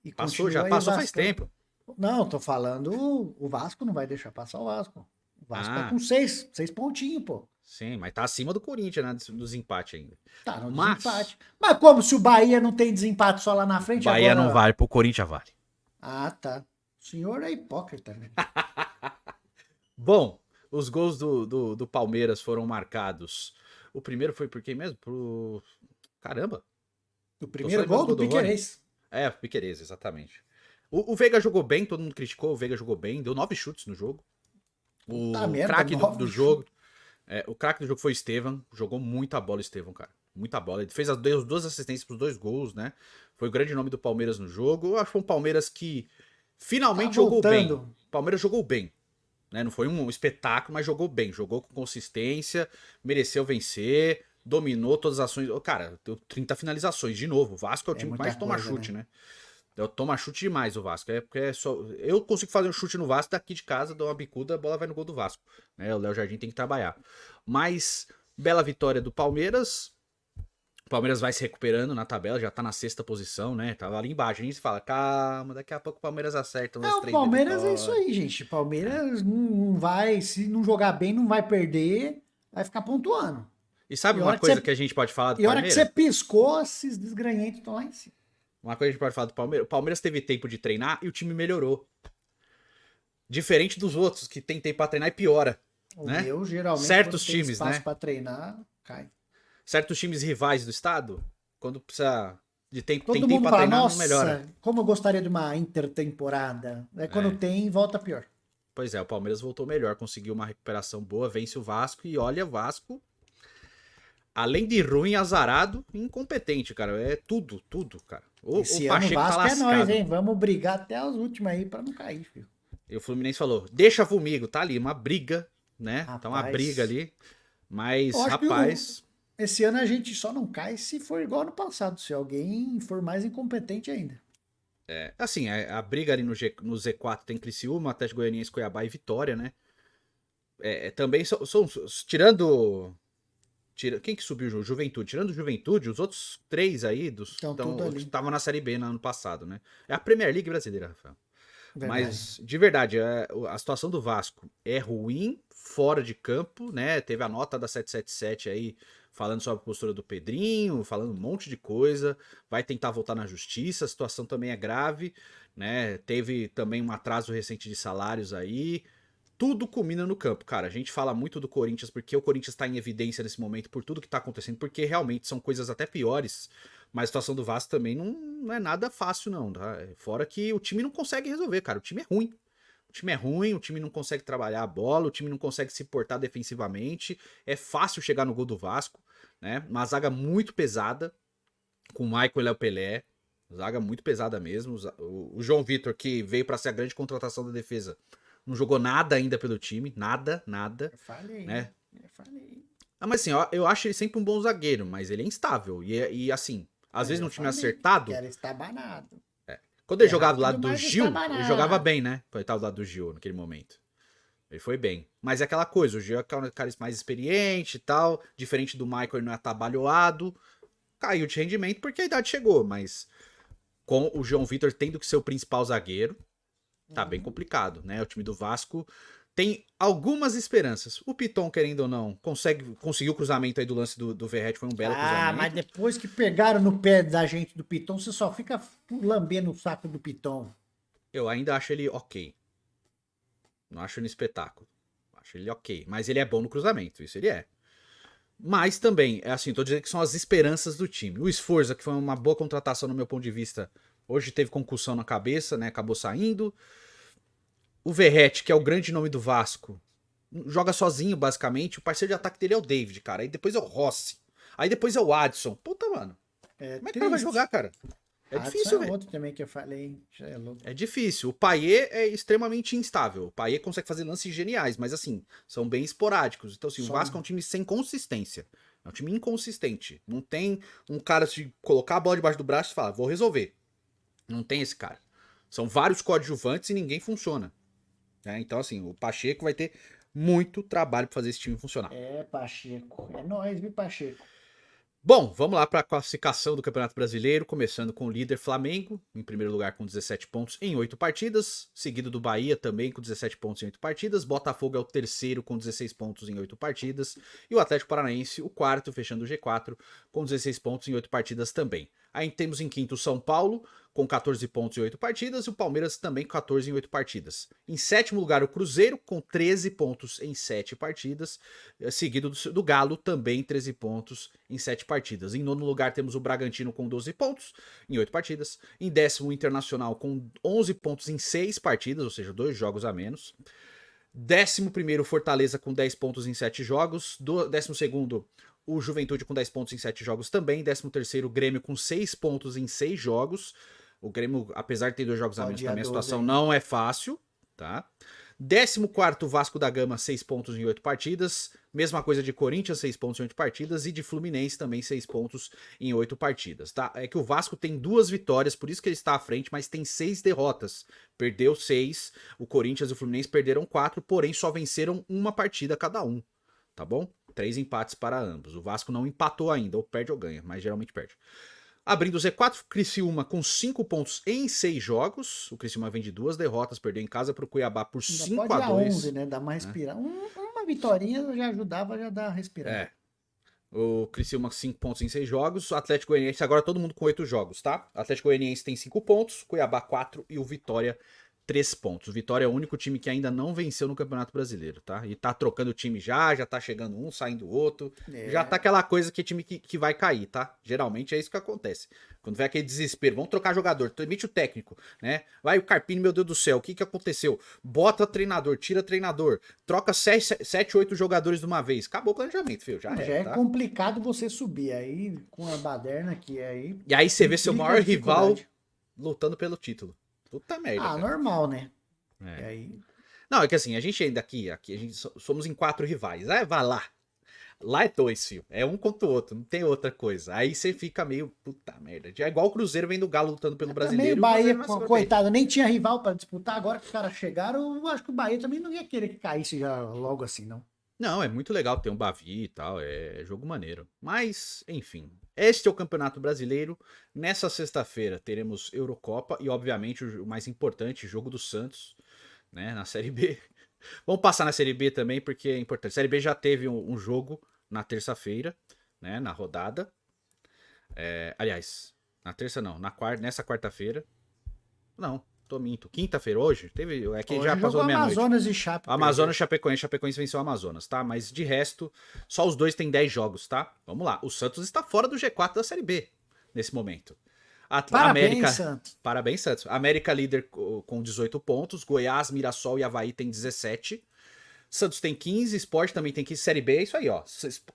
[SPEAKER 2] E
[SPEAKER 1] Passou já,
[SPEAKER 2] continua aí o
[SPEAKER 1] passou faz
[SPEAKER 2] Vascão.
[SPEAKER 1] tempo.
[SPEAKER 2] Não, tô falando, o Vasco não vai deixar passar o Vasco. O Vasco tá
[SPEAKER 1] Ah,
[SPEAKER 2] com seis pontinhos, pô.
[SPEAKER 1] sim, mas tá acima do Corinthians, né? Dos empates ainda.
[SPEAKER 2] Tá no
[SPEAKER 1] Mas
[SPEAKER 2] desempate. Mas como se o Bahia não tem desempate só lá na frente
[SPEAKER 1] Bahia não
[SPEAKER 2] agora?
[SPEAKER 1] vale, pro Corinthians vale.
[SPEAKER 2] Ah, tá. O senhor é hipócrita, né?
[SPEAKER 1] Bom, os gols do Palmeiras foram marcados. O primeiro foi por quem mesmo? Caramba,
[SPEAKER 2] O
[SPEAKER 1] tô só
[SPEAKER 2] primeiro
[SPEAKER 1] lembrando
[SPEAKER 2] gol do
[SPEAKER 1] Rony.
[SPEAKER 2] Piquerez.
[SPEAKER 1] É, Piquerez, exatamente. O Veiga jogou bem, todo mundo criticou, o Veiga jogou bem, deu 9 chutes no jogo.
[SPEAKER 2] Puta
[SPEAKER 1] O
[SPEAKER 2] merda,
[SPEAKER 1] craque do
[SPEAKER 2] 9
[SPEAKER 1] jogo,
[SPEAKER 2] chutes.
[SPEAKER 1] o craque do jogo foi o Estevam, jogou muita bola, Estevam, cara. Muita bola. Ele fez as duas assistências pros 2 gols, né? Foi o grande nome do Palmeiras no jogo. Eu acho que foi um Palmeiras que
[SPEAKER 2] Tá
[SPEAKER 1] finalmente jogou bem.
[SPEAKER 2] voltando.
[SPEAKER 1] O Palmeiras jogou bem. Né? Não foi um espetáculo, mas jogou bem. Jogou com consistência, mereceu vencer, dominou todas as ações. Cara, deu 30 finalizações de novo. O Vasco é o
[SPEAKER 2] É
[SPEAKER 1] time que
[SPEAKER 2] muita
[SPEAKER 1] mais toma
[SPEAKER 2] coisa,
[SPEAKER 1] chute,
[SPEAKER 2] né?
[SPEAKER 1] né? Toma chute demais o Vasco. É porque é só. Eu consigo fazer um chute no Vasco daqui de casa, dou uma bicuda, a bola vai no gol do Vasco. Né? O Léo Jardim tem que trabalhar. Mas, bela vitória do Palmeiras. O Palmeiras vai se recuperando na tabela, já tá na 6ª posição, né? Tava ali embaixo. A gente fala, calma, daqui a pouco o Palmeiras acerta
[SPEAKER 2] É,
[SPEAKER 1] umas
[SPEAKER 2] o
[SPEAKER 1] 3 de
[SPEAKER 2] Palmeiras é isso
[SPEAKER 1] vitória.
[SPEAKER 2] aí, gente. Palmeiras não vai, se não jogar bem, não vai perder, vai ficar pontuando.
[SPEAKER 1] E sabe
[SPEAKER 2] E a
[SPEAKER 1] uma
[SPEAKER 2] hora que
[SPEAKER 1] coisa que
[SPEAKER 2] você,
[SPEAKER 1] a gente pode falar do
[SPEAKER 2] e a hora que você
[SPEAKER 1] Palmeiras?
[SPEAKER 2] piscou, esses desgranhentos estão lá em cima.
[SPEAKER 1] Uma coisa que a gente pode falar do Palmeiras. O Palmeiras teve tempo de treinar e o time melhorou. Diferente dos outros, que tem tempo pra treinar e piora.
[SPEAKER 2] O
[SPEAKER 1] Né?
[SPEAKER 2] meu, geralmente,
[SPEAKER 1] Certos
[SPEAKER 2] quando tem
[SPEAKER 1] times,
[SPEAKER 2] espaço
[SPEAKER 1] né?
[SPEAKER 2] pra treinar, cai.
[SPEAKER 1] Certos times rivais do estado, quando precisa de tempo, tem
[SPEAKER 2] Todo
[SPEAKER 1] tempo
[SPEAKER 2] mundo
[SPEAKER 1] pra
[SPEAKER 2] fala,
[SPEAKER 1] treinar, não melhora.
[SPEAKER 2] nossa, como eu gostaria de uma intertemporada. É quando
[SPEAKER 1] É.
[SPEAKER 2] tem, volta pior.
[SPEAKER 1] Pois é, o Palmeiras voltou melhor, conseguiu uma recuperação boa, vence o Vasco e olha, Vasco, além de ruim, azarado e incompetente, cara. É tudo, tudo, cara. O
[SPEAKER 2] Esse ano o
[SPEAKER 1] Pacheco tá
[SPEAKER 2] Vasco é nós,
[SPEAKER 1] lascado.
[SPEAKER 2] hein? Vamos brigar até as últimas aí pra não cair, filho.
[SPEAKER 1] E o Fluminense falou, deixa comigo, tá ali, uma briga, né? Tá uma
[SPEAKER 2] Rapaz.
[SPEAKER 1] briga ali. Mas,
[SPEAKER 2] Eu acho que
[SPEAKER 1] rapaz,
[SPEAKER 2] esse ano a gente só não cai se for igual ano passado, se alguém for mais incompetente ainda.
[SPEAKER 1] assim, a briga ali no Z4 tem Criciúma, Atlético Goianiense, Cuiabá e Vitória, né? Também são tirando quem que subiu? Juventude. Tirando o Juventude, os outros 3 aí
[SPEAKER 2] Então, tudo ali.
[SPEAKER 1] estavam na Série B no ano passado, né? É a Premier League brasileira, Rafael.
[SPEAKER 2] Verdade.
[SPEAKER 1] Mas, de verdade, a situação do Vasco é ruim fora de campo, né? Teve a nota da 777 aí falando sobre a postura do Pedrinho, falando um monte de coisa. Vai tentar voltar na justiça, a situação também é grave, né? Teve também um atraso recente de salários aí. Tudo culmina no campo, cara. A gente fala muito do Corinthians porque o Corinthians tá em evidência nesse momento por tudo que tá acontecendo, porque realmente são coisas até piores. Mas a situação do Vasco também não é nada fácil, não, tá? Fora que o time não consegue resolver, cara. O time é ruim. O time é ruim, o time não consegue trabalhar a bola, o time não consegue se portar defensivamente. É fácil chegar no gol do Vasco, né? Uma zaga muito pesada, com o Michael e Léo Pelé. Zaga muito pesada mesmo. O João Vitor, que veio para ser a grande contratação da defesa, não jogou nada ainda pelo time. Nada, nada.
[SPEAKER 2] Eu falei,
[SPEAKER 1] Né?
[SPEAKER 2] eu falei.
[SPEAKER 1] Mas assim, eu acho ele sempre um bom zagueiro, mas ele é instável. E assim, às vezes
[SPEAKER 2] Eu
[SPEAKER 1] no time
[SPEAKER 2] falei
[SPEAKER 1] acertado,
[SPEAKER 2] que era estabanado.
[SPEAKER 1] quando ele
[SPEAKER 2] É
[SPEAKER 1] jogava do lado
[SPEAKER 2] rápido,
[SPEAKER 1] do
[SPEAKER 2] mas
[SPEAKER 1] Gil,
[SPEAKER 2] estabanado.
[SPEAKER 1] ele jogava bem, né? Quando ele tava do lado do Gil naquele momento. Ele foi bem. Mas é aquela coisa, o Gil é um cara mais experiente e tal, diferente do Michael, ele não é atabalhoado. Caiu de rendimento porque a idade chegou, mas com o João Vitor tendo que ser o principal zagueiro, tá bem complicado, né? O time do Vasco tem algumas esperanças. O Piton, querendo ou não, conseguiu o cruzamento aí do lance do Verratti, foi um belo cruzamento.
[SPEAKER 2] Mas depois que pegaram no pé da gente do Piton, você só fica lambendo o saco do Piton.
[SPEAKER 1] Eu ainda acho ele ok. Não acho ele um espetáculo. Acho ele ok. Mas ele é bom no cruzamento, isso ele é. Mas também, é assim, tô dizendo que são as esperanças do time. O Sforza, que foi uma boa contratação no meu ponto de vista, Hoje teve concussão na cabeça, né? Acabou saindo. O Verratti, que é o grande nome do Vasco, joga sozinho, basicamente. O parceiro de ataque dele é o David, cara. Aí depois é o Rossi. Aí depois é o Adson. Puta, mano.
[SPEAKER 2] É
[SPEAKER 1] Como é que o cara vai
[SPEAKER 2] triste.
[SPEAKER 1] jogar, cara? É
[SPEAKER 2] Adson
[SPEAKER 1] difícil,
[SPEAKER 2] é
[SPEAKER 1] velho.
[SPEAKER 2] outro também que eu falei. Já é louco.
[SPEAKER 1] É difícil. O Payet é extremamente instável. O Payet consegue fazer lances geniais, mas assim, são bem esporádicos. Então, assim, o
[SPEAKER 2] Só
[SPEAKER 1] Vasco é um time sem consistência. É um time inconsistente. Não tem um cara de colocar a bola debaixo do braço e falar, vou resolver. Não tem esse cara. São vários coadjuvantes e ninguém funciona. Né? Então, assim, o Pacheco vai ter muito trabalho para fazer esse time funcionar.
[SPEAKER 2] É, Pacheco. É nóis, viu, Pacheco?
[SPEAKER 1] Bom, vamos lá para a classificação do Campeonato Brasileiro, começando com o líder Flamengo, em primeiro lugar com 17 pontos em 8 partidas, seguido do Bahia também com 17 pontos em 8 partidas, Botafogo é o terceiro com 16 pontos em 8 partidas, e o Atlético Paranaense, o quarto, fechando o G4, com 16 pontos em 8 partidas também. Aí temos em quinto o São Paulo, com 14 pontos em 8 partidas, e o Palmeiras também com 14 em 8 partidas. Em sétimo lugar, o Cruzeiro, com 13 pontos em 7 partidas, seguido do Galo, também 13 pontos em 7 partidas. Em nono lugar, temos o Bragantino com 12 pontos em 8 partidas. Em décimo, o Internacional com 11 pontos em 6 partidas, ou seja, 2 jogos a menos. 11º, Fortaleza com 10 pontos em 7 jogos. 12º, o Juventude com 10 pontos em 7 jogos também. 13º, o Grêmio com 6 pontos em 6 jogos. O Grêmio, apesar de ter 2 jogos a menos, também a situação não é fácil, tá? 14º, Vasco da Gama, 6 pontos em 8 partidas. Mesma coisa de Corinthians, 6 pontos em 8 partidas. E de Fluminense também 6 pontos em 8 partidas, tá? É que o Vasco tem 2 vitórias, por isso que ele está à frente, mas tem 6 derrotas. Perdeu 6, o Corinthians e o Fluminense perderam 4, porém só venceram uma partida cada um, tá bom? 3 empates para ambos. O Vasco não empatou ainda, ou perde ou ganha, mas geralmente perde. Abrindo o Z4, Criciúma com 5 pontos em 6 jogos. O Criciúma vem de 2 derrotas, perdeu em casa para o Cuiabá por 5-2.
[SPEAKER 2] 11, né? Dá uma respirada. Uma vitórinha já ajudava, já dá uma respirada.
[SPEAKER 1] É. O Criciúma com 5 pontos em 6 jogos. O Atlético Goianiense agora todo mundo com 8 jogos, tá? O Atlético Goianiense tem 5 pontos, Cuiabá 4 e o Vitória 3 pontos. O Vitória é o único time que ainda não venceu no Campeonato Brasileiro, tá? E tá trocando o time já tá chegando um, saindo o outro. Já tá aquela coisa que é time que vai cair, tá? Geralmente é isso que acontece. Quando vem aquele desespero, vamos trocar jogador, demite o técnico, né? Vai o Carpini, meu Deus do céu, o que aconteceu? Bota treinador, tira treinador, troca 7, 8 jogadores de uma vez. Acabou o planejamento, filho. Já
[SPEAKER 2] é
[SPEAKER 1] tá?
[SPEAKER 2] complicado você subir aí com a baderna aqui aí.
[SPEAKER 1] E aí você vê seu maior rival
[SPEAKER 2] dificuldade.
[SPEAKER 1] lutando pelo título. Puta merda, cara.
[SPEAKER 2] Normal, né?
[SPEAKER 1] É.
[SPEAKER 2] E aí...
[SPEAKER 1] Não, é que assim, a gente ainda aqui a gente somos em 4 rivais. Aí vai lá. Lá é 2, filho. É um contra o outro, não tem outra coisa. Aí você fica meio, puta merda. É igual o Cruzeiro vendo o Galo lutando pelo brasileiro.
[SPEAKER 2] Também o Bahia, coitado, nem tinha rival pra disputar. Agora que os caras chegaram, eu acho que o Bahia também não ia querer que caísse já logo assim, não.
[SPEAKER 1] Não, é muito legal ter um Bavi e tal, é jogo maneiro. Mas, enfim, este é o Campeonato Brasileiro. Nessa sexta-feira teremos Eurocopa e, obviamente, o mais importante, jogo do Santos, né, na Série B. Vamos passar na Série B também, porque é importante. A Série B já teve um jogo na terça-feira, né, na rodada. Aliás, na terça não, nessa quarta-feira. Não, tô minto. Quinta-feira hoje? Teve, é que
[SPEAKER 2] Hoje
[SPEAKER 1] já passou meia-noite.
[SPEAKER 2] Amazonas e Chape.
[SPEAKER 1] Amazonas e Chapecoense. Chapecoense venceu o Amazonas, tá? Mas de resto, só os dois têm 10 jogos, tá? Vamos lá. O Santos está fora do G4 da Série B nesse momento.
[SPEAKER 2] Parabéns,
[SPEAKER 1] América,
[SPEAKER 2] Santos.
[SPEAKER 1] Parabéns, Santos. América líder com 18 pontos. Goiás, Mirassol e Avaí tem 17. Santos tem 15. Sport também tem 15. Série B é isso aí, ó.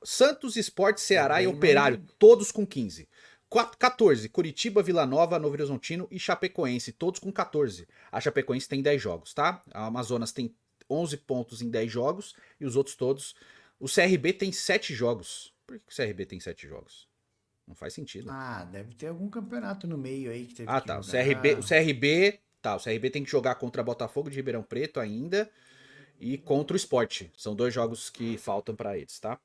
[SPEAKER 1] Santos, Sport, Ceará e Operário, todos com 15. 14, Curitiba, Vila Nova, Novo Horizontino e Chapecoense, todos com 14. A Chapecoense tem 10 jogos, tá? A Amazonas tem 11 pontos em 10 jogos e os outros todos. O CRB tem 7 jogos. Por que o CRB tem 7 jogos? Não faz sentido.
[SPEAKER 2] Deve ter algum campeonato no meio aí que teve que
[SPEAKER 1] tá.
[SPEAKER 2] jogar.
[SPEAKER 1] O CRB tem que jogar contra Botafogo de Ribeirão Preto ainda e contra o Sport. São 2 jogos que faltam para eles, tá?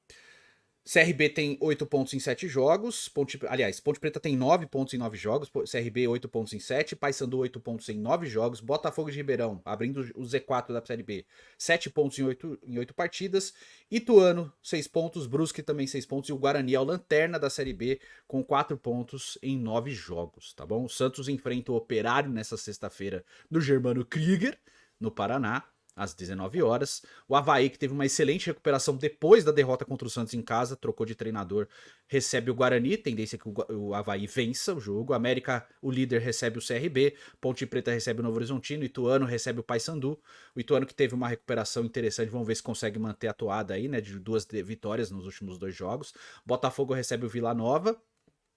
[SPEAKER 1] CRB tem 8 pontos em 7 jogos. Ponte Preta tem 9 pontos em 9 jogos. CRB 8 pontos em 7. Paysandu 8 pontos em 9 jogos. Botafogo de Ribeirão, abrindo o Z4 da Série B, 7 pontos em 8 partidas. Ituano, 6 pontos. Brusque também 6 pontos. E o Guarani é o lanterna da Série B com 4 pontos em 9 jogos, tá bom? O Santos enfrenta o Operário nessa sexta-feira do Germano Krieger, no Paraná. às 19 horas. O Avaí, que teve uma excelente recuperação depois da derrota contra o Santos em casa, trocou de treinador, recebe o Guarani, tendência que o Avaí vença o jogo. América, o líder, recebe o CRB, Ponte Preta recebe o Novo Horizontino, Ituano recebe o Paysandu. O Ituano que teve uma recuperação interessante, vamos ver se consegue manter a toada aí, né, de 2 vitórias nos últimos 2 jogos. Botafogo recebe o Vila Nova.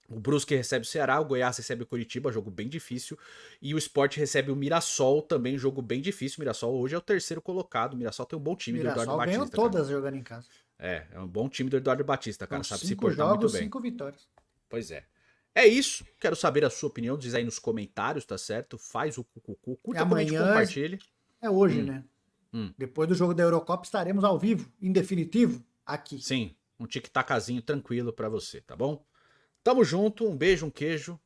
[SPEAKER 1] O Brusque recebe o Ceará, o Goiás recebe o Curitiba, jogo bem difícil. E o Sport recebe o Mirassol, também jogo bem difícil. O Mirassol hoje é o terceiro colocado. O Mirassol tem um bom time do Eduardo
[SPEAKER 2] Mirassol ganhou
[SPEAKER 1] Batista.
[SPEAKER 2] todas jogando em casa.
[SPEAKER 1] É um bom time do Eduardo Batista, cara.
[SPEAKER 2] São
[SPEAKER 1] Sabe se
[SPEAKER 2] 5
[SPEAKER 1] portar muito
[SPEAKER 2] jogos,
[SPEAKER 1] bem.
[SPEAKER 2] 5 vitórias.
[SPEAKER 1] Pois é. É isso. Quero saber a sua opinião. Diz aí nos comentários, tá certo? Faz o cucucu. Curta, comente,
[SPEAKER 2] Amanhã
[SPEAKER 1] compartilhe.
[SPEAKER 2] é hoje, né? Depois do jogo da Eurocopa estaremos ao vivo, em definitivo, aqui.
[SPEAKER 1] Sim, um tic-tacazinho tranquilo pra você, tá bom? Tamo junto, um beijo, um queijo.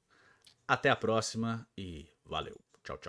[SPEAKER 1] Até a próxima e valeu. Tchau, tchau.